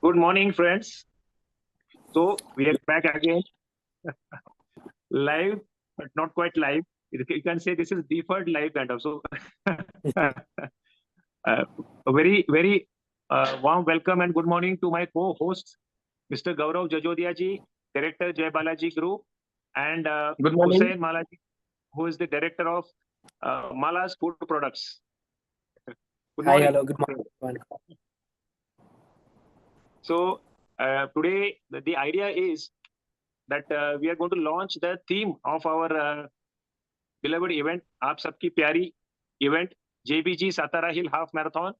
Good morning, friends. So we are back again, live, but not quite live. You can say this is deferred live kind of. So a very warm welcome and good morning to my co-hosts, Mr. Gaurav Jajodia ji, Director Jai Balaji Group, and Good morning. Hussain Mala ji, who is the Director of Mala's Food Products. Good Hi, morning. hello, good morning, everyone. So today the idea is that we are going to launch the theme of our beloved event, आप सबकी प्यारी event JBG Satara Hill Half Marathon,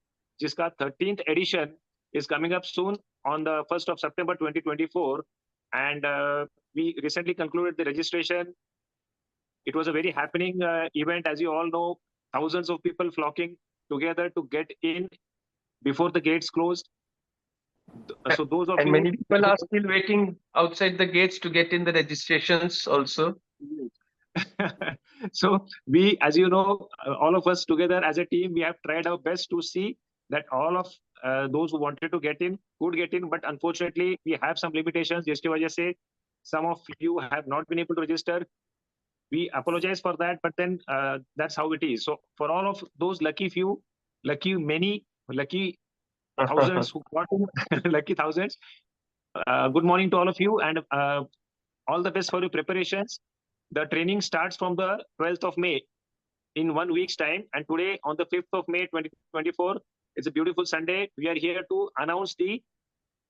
जिसका 13th edition is coming up soon on the 1st of September 2024, and we recently concluded the registration. It was a very happening event, as you all know, thousands of people flocking together to get in before the gates closed. So those of And you many people are still waiting outside the gates to get in the registrations also. So we, as you know, all of us together as a team, we have tried our best to see that all of those who wanted to get in could get in, but unfortunately we have some limitations. जिसकी वजह से some of you have not been able to register. We apologize for that, but then that's how it is. So for all of those lucky few, lucky many, lucky thousands who got in, lucky thousands, good morning to all of you, and all the best for your preparations. The training starts from the 12th of May in 1 week's time. And today, on the 5th of May 2024, it's a beautiful Sunday. We are here to announce the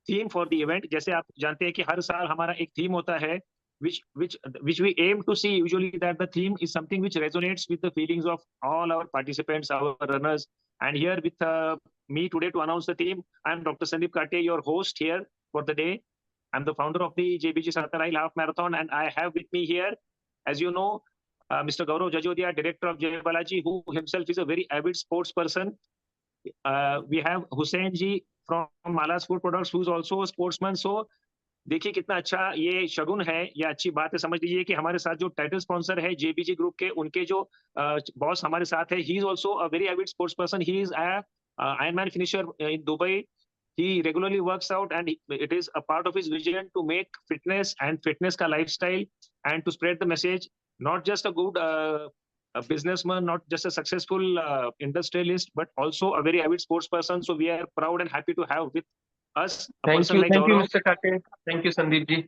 theme for the event. जैसे आप जानते हैं कि हर साल हमारा एक theme होता है, which we aim to see usually that the theme is something which resonates with the feelings of all our participants, our runners. And here with me today to announce the theme, I'm Dr. Sandeep Kate, your host here for the day. I'm the founder of the JBG Satara Half Marathon, and I have with me here, as you know, Mr. Gaurav Jajodia, Director of Jai Balaji, who himself is a very avid sports person. We have Hussain ji from Mala's Food Products, who is also a sportsman. So देखिए कितना अच्छा ये शगुन है या अच्छी बात है, समझ लीजिए कि हमारे साथ जो टाइटल स्पॉन्सर है जेबीजी ग्रुप के, उनके जो बॉस हमारे साथ है, he is also a very Avid sports person. He is a Ironman finisher in Dubai. He regularly works out, and it is a part of his vision to make fitness ka lifestyle, and to spread the message. Not just a good a businessman, not just a successful industrialist, but also a very avid sports person. So we are proud and happy to have with us a person like Thank you, Gaurav. Mr. Kate. Thank you, Sandeep ji.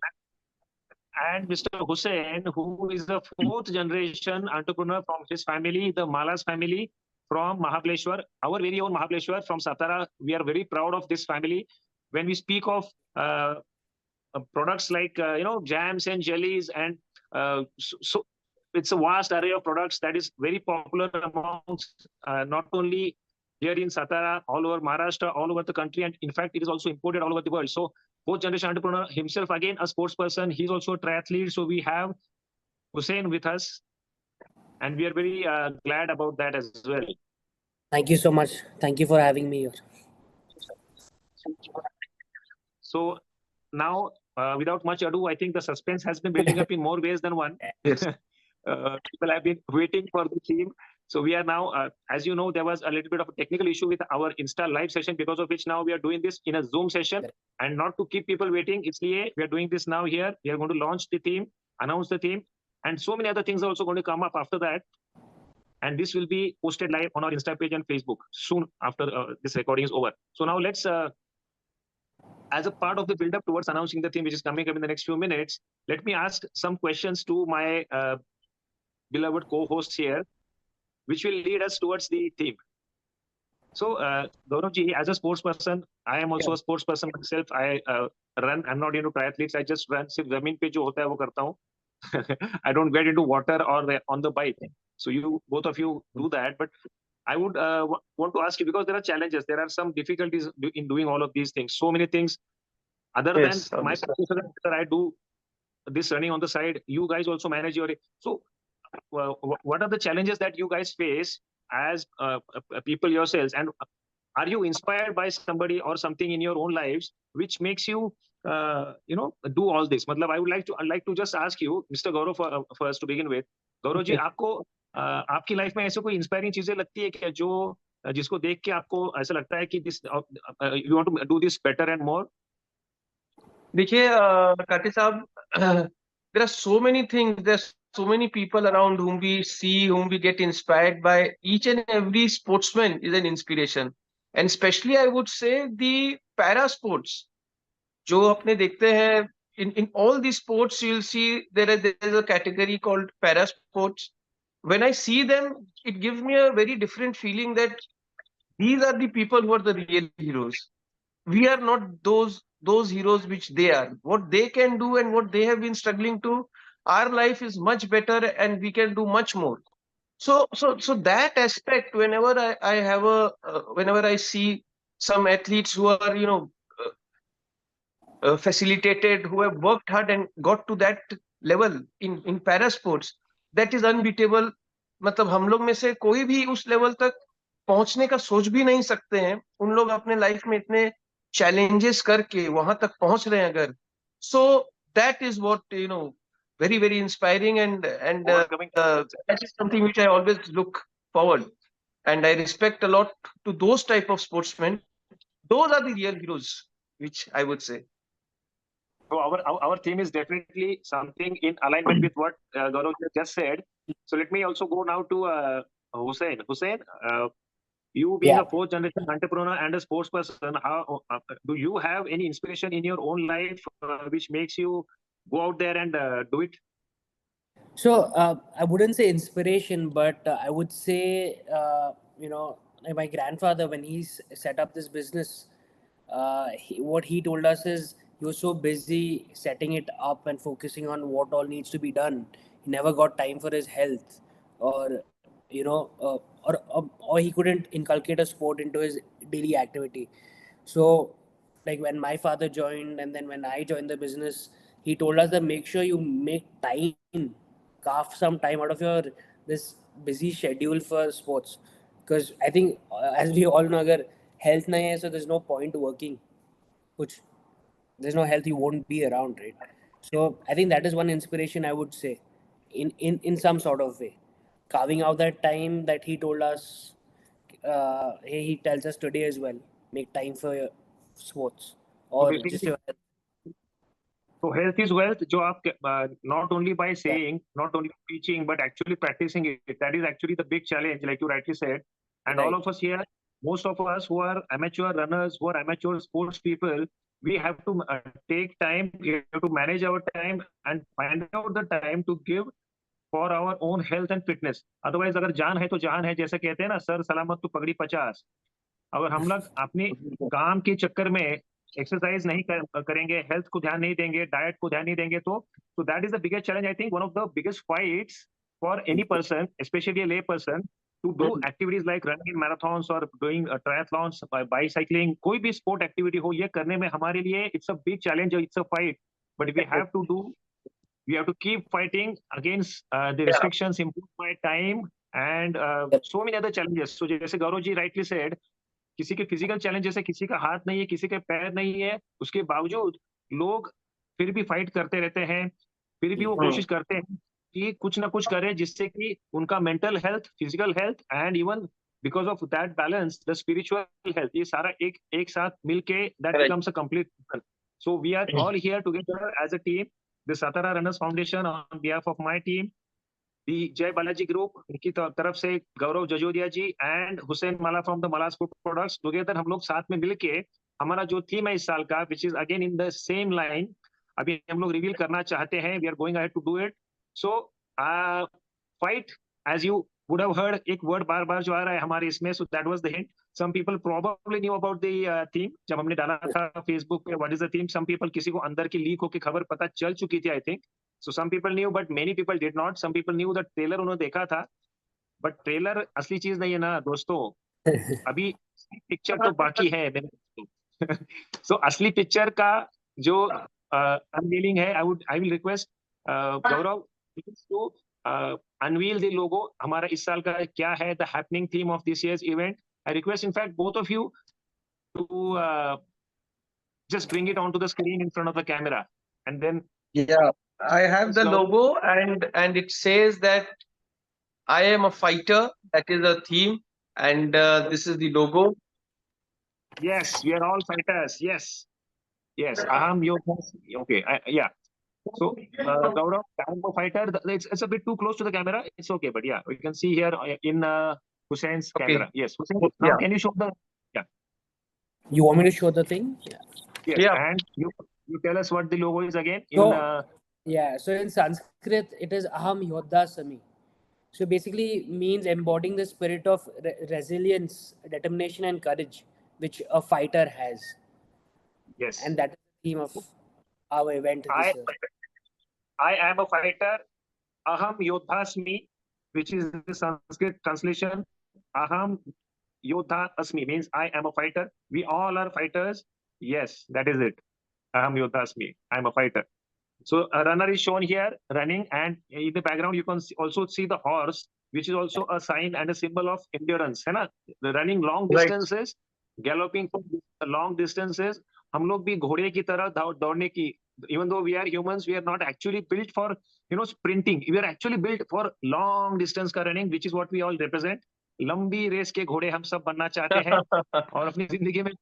And Mr. Hussain, who is the fourth generation entrepreneur from his family, the Malas family from Mahabaleshwar, our very own Mahabaleshwar from Satara. We are very proud of this family. When we speak of products like, jams and jellies, and so it's a vast array of products that is very popular amongst not only here in Satara, all over Maharashtra, all over the country, and in fact, it is also imported all over the world. So fourth generation entrepreneur himself, again a sports person, he's also a triathlete. So we have Hussain with us, and we are very glad about that as well. Thank you so much. Thank you for having me here. So now, without much ado, I think the suspense has been building up in more ways than one. Yes. People have been waiting for the theme. So we are now, as you know, there was a little bit of a technical issue with our Insta live session, because of which now we are doing this in a Zoom session. And not to keep people waiting, इसलिए we are doing this now here. We are going to launch the theme, announce the theme, and so many other things are also going to come up after that. And this will be posted live on our Insta page and Facebook soon after this recording is over. So now let's, as a part of the build-up towards announcing the theme, which is coming up in the next few minutes, let me ask some questions to my beloved co-hosts here, which will lead us towards the theme. So, Gaurav ji, as a sports person, I am also a sports person myself. I run. I'm not into triathletes. I just run. सिर्फ जमीन पे जो होता है वो करता हूँ. I don't get into water or on the bike. So you, both of you, do that. But I would want to ask you, because there are challenges, there are some difficulties in doing all of these things. So many things. Other Yes, than my obviously. profession, I do this running on the side. You guys also manage your. So, what are the challenges that you guys face as people yourselves, and are you inspired by somebody or something in your own lives which makes you do all this? मतलब I'd like to just ask you, Mr. Gaurav, first to begin with. Gaurav ji, आपको आपकी life में ऐसे कोई inspiring चीजें लगती है क्या, जो जिसको देख के आपको ऐसा लगता है कि this you want to do this better and more? देखिए काटे साहब, there are so many things, there's so many people around whom we see, whom we get inspired by. Each and every sportsman is an inspiration, and especially I would say the para sports. जो अपने देखते हैं, in all these sports you'll see there is a category called para sports. When I see them, it gives me a very different feeling that these are the people who are the real heroes. We are not those heroes which they are. What they can do and what they have been struggling to, our life is much better and we can do much more. So that aspect, whenever I have a whenever I see some athletes who are facilitated, who have worked hard and got to that level in para sports, that is unbeatable. मतलब हम लोग में से कोई भी उस level तक पहुंचने का सोच भी नहीं सकते हैं. उन लोग अपने लाइफ में इतने चैलेंजेस करके वहां तक पहुंच रहे हैं अगर. So that is what very very inspiring, and Overcoming. that is something which I always look forward, and I respect a lot to those type of sportsmen. Those are the real heroes, which I would say. So our theme is definitely something in alignment with what Gaurav just said. So let me also go now to Hussain. Hussain, you being Yeah. a fourth generation entrepreneur and a sports person, how do you have any inspiration in your own life which makes you go out there and do it? So I wouldn't say inspiration, but I would say like my grandfather, when set up this business, what he told us is he was so busy setting it up and focusing on what all needs to be done. He never got time for his health, or or he couldn't inculcate a sport into his daily activity. So, like when my father joined, and then when I joined the business, he told us that make sure you make time, carve some time out of your this busy schedule for sports, because I think as we all know, अगर health नहीं है, so there's no point working. Which there's no health, you won't be around, right? So I think that is one inspiration I would say, in some sort of way, carving out that time that he told us. He tells us today as well. Make time for your sports So or just basically, your health. so health is wealth. जो आप not only by Yeah. saying, not only teaching, but actually practicing it. That is actually the big challenge, like you rightly said. And all Right. of us here, most of us who are amateur runners, who are amateur sports people, we have to take time, we have to manage our time and find out the time to give for our own health and fitness. Otherwise, अगर जान है तो जान है, जैसे कहते हैं ना, सर सलामत तो पगड़ी 50. अगर हम लोग अपने काम के चक्कर में एक्सरसाइज नहीं करेंगे, हेल्थ को ध्यान नहीं देंगे, डाइट को ध्यान नहीं देंगे, तो that is the biggest challenge. I think one of the biggest fights for any person, specially a lay person, to do activities like running marathons or doing triathlons, bicycling, कोई भी स्पोर्ट एक्टिविटी हो, ये करने में हमारे लिए it's a big challenge, it's a fight. But we have to do, we have to keep fighting against the restrictions imposed by time and so many other challenges. So जैसे Gaurav ji rightly said, किसी के physical challenge, जैसे किसी का हाथ नहीं है, किसी के पैर नहीं है, उसके बावजूद लोग फिर भी फाइट करते रहते हैं, फिर भी वो कोशिश करते हैं कि कुछ ना कुछ करें जिससे कि उनका mental health, physical health and even because of that balance the spiritual health, ये सारा एक साथ मिलके that Right. Becomes a complete. So we are all here together as a team, the Satara Runners Foundation, on behalf of my team, the Jai Balaji Group की तरफ से Gaurav Jajodia ji and Hussain Mala from the Malas group products, together हम लोग साथ में मिलके हमारा जो थीम है इस साल का, which is again in the same line, अभी हम लोग रिवील करना चाहते हैं. We are going ahead to do it. So fight, as you would have heard, एक वर्ड बार बार जो आ रहा है हमारे इसमें, so that was the hint. Some people probably knew about the theme, जब हमने डाला था फेसबुक पे what is the theme. Some people, किसी को अंदर की लीक होकर खबर पता चल चुकी थी I think. So some people knew, but many people did not. Some people knew that trailer उन्होंने देखा था, बट ट्रेलर असली चीज नहीं है ना दोस्तों. अभी पिक्चर तो बाकी है मेरे दोस्तों. सो असली पिक्चर का जो अनवीलिंग है, I will request Gaurav to unveil the logo. हमारा इस साल का क्या है, the happening theme of this year's event. I request in fact both of you to just bring it onto the screen in front of the camera, and then Yeah, I have the logo, and it says that I am a fighter. That is a theme, and this is the logo. yes, we are all fighters. Yes. Yes, Aham Yodhasmi. Okay, yeah. So, Gaurav, I'm a fighter. It's a bit too close to the camera. It's okay, but yeah, we can see here in Hussein's Okay. camera. Yes, Hussein. Now, Yeah. can you show the? Yeah. You want me to show the thing? Yeah. Yes, Yeah. and you tell us what the logo is again in. So, yeah, so in Sanskrit, it is Aham Yodhasami. So basically means embodying the spirit of resilience, determination, and courage, which a fighter has. Yes, And that is the theme of our event I this year. I am a fighter. Aham Yodhasmi, which is the Sanskrit translation. Aham Yodha Asmi means I am a fighter. We all are fighters. Yes, that is it. Aham Yodha Asmi. I am a fighter. So a runner is shown here running, and in the background you can also see the horse, which is also a sign and a symbol of endurance. है ना? The running long Right. distances, galloping for long distances. हम लोग भी घोड़े की तरह दौड़ने की. Even though we are humans, we are not actually built for sprinting. We are actually built for long distance का running, which is what we all represent. लंबी रेस के घोड़े हम सब बनना चाहते हैं और अपनी जिंदगी में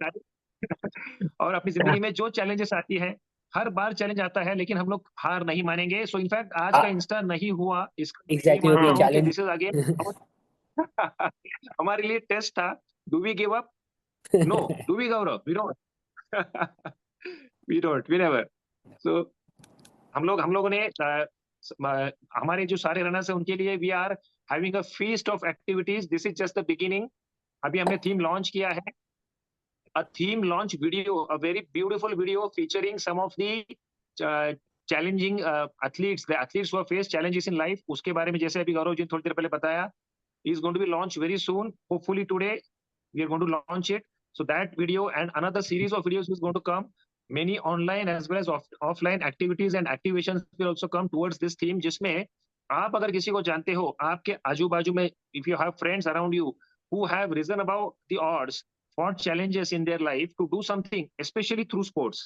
और अपनी जिंदगी में जो चैलेंजेस आती है, हर बार चैलेंज आता है, लेकिन हम लोग हार नहीं मानेंगे. सो इनफैक्ट आज का इंस्टा नहीं हुआ, इसका Exactly, मैं मानता okay, हूँ कि challenge. दिस इज अगेन हमारे लिए टेस्ट था. Do we give up? No. Do we, Gaurav? We don't. We don't, we never. So हम लोगों ने हमारे जो सारे रनर्स हैं उनके लिए we are having a feast of activities. This is just the beginning. अभी हमने थीम लॉन्च किया है. A theme launch video, a very beautiful video featuring some of the challenging athletes, the athletes who have faced challenges in life. उसके बारे में जैसे अभी गौरव जी ने थोड़ी देर पहले बताया, is going to be launched very soon. Hopefully today we are going to launch it. So that video and another series of videos is going to come. Many online as well as offline activities and activations will also come towards this theme, जिसमें आप अगर किसी को जानते हो, आपके आजू बाजू में, if you have friends around you who have risen above the odds, fought challenges in their life, to do something, especially through sports,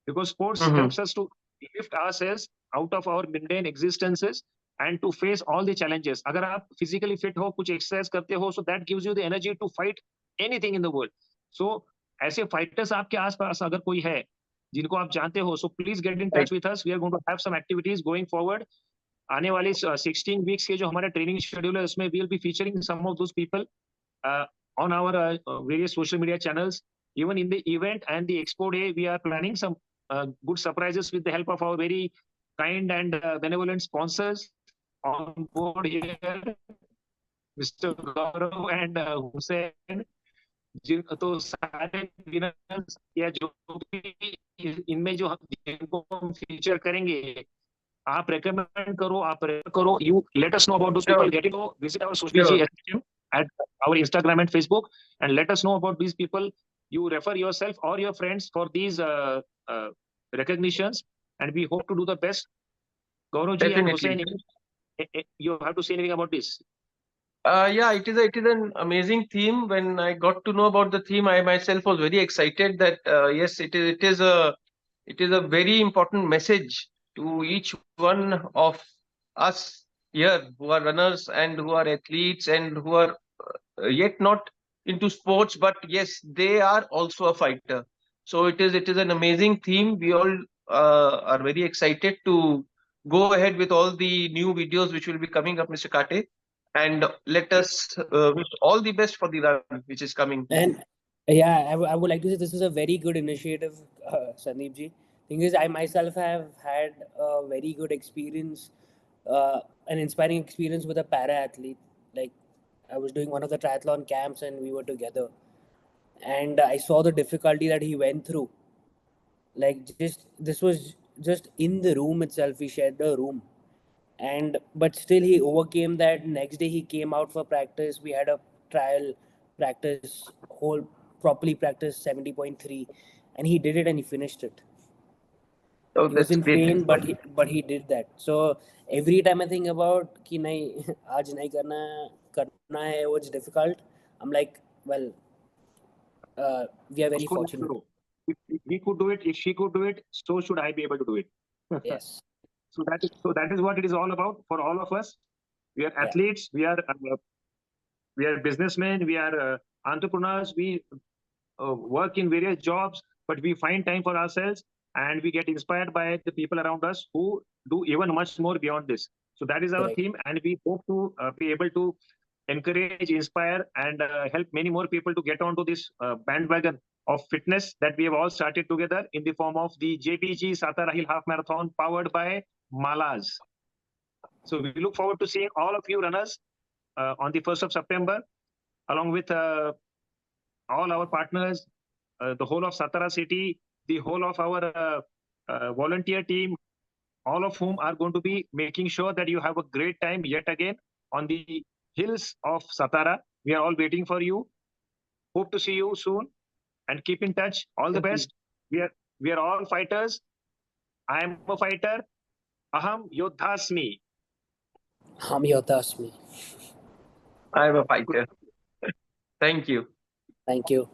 because sports helps us to lift ourselves out of our mundane existences and to face all the challenges. अगर आप physically fit हो, कुछ exercise करते हो, so that gives you the energy to fight anything in the world. So ऐसे fighters आपके आसपास अगर कोई है जिनको आप जानते हो, so please get in touch with us. We are going to have some activities going forward. आने वाले 16 weeks के जो हमारा training schedule है, उसमें we will be featuring some of those people on our various social media channels. Even in the event and the expo day, we are planning some good surprises with the help of our very kind and benevolent sponsors on board here, Mr. Gaurav and Hussain. तो सारे winners या जो भी इनमें जो जिनको हम feature करेंगे, आप recommend करो, आप refer करो. You let us know about those people. Get to know, visit our social media at our Instagram and Facebook, and let us know about these people. You refer yourself or your friends for these recognitions, and we hope to do the best. Gaurav ji and Hussain, you have to say anything about this? Yeah, it is an amazing theme. When I got to know about the theme, I myself was very excited that yes, it is a very important message to each one of us here who are runners and who are athletes and who are yet not into sports, but yes, they are also a fighter. So it is an amazing theme. We all are very excited to go ahead with all the new videos which will be coming up, Mr. Kate. And let us wish all the best for the run which is coming. And yeah, I would like to say this is a very good initiative, Sandeep ji. Thing is, I myself have had a very good experience, an inspiring experience with a para athlete. Like, I was doing one of the triathlon camps and we were together. And I saw the difficulty that he went through. Like, this was just in the room itself. We shared a room. But still he overcame that. Next day he came out for practice. We had a trial practice, whole properly practiced 70.3, and he did it and he finished it. Oh, He was that's in great. pain, but he did that. So every time I think about कि नहीं आज नहीं करना है, it's difficult, I'm like, well, we are very fortunate. If he could do it, if she could do it, so should I be able to do it. Yes. So that is what it is all about for all of us. We are athletes. We are businessmen. We are entrepreneurs. We work in various jobs. but we find time for ourselves and we get inspired by the people around us who do even much more beyond this. So that is our Correct. theme, and we hope to be able to encourage, inspire, and help many more people to get onto this bandwagon of fitness that we have all started together in the form of the JBG Satara Hill Half Marathon powered by Malas. So we look forward to seeing all of you runners on the 1st of September, along with all our partners, the whole of Satara city, the whole of our volunteer team, all of whom are going to be making sure that you have a great time yet again on the hills of Satara. We are all waiting for you. Hope to see you soon and keep in touch. All the best. We are all fighters. I am a fighter. Aham Yodhasmi. Hum Yotasmi. I am a fighter. Thank you. Thank you.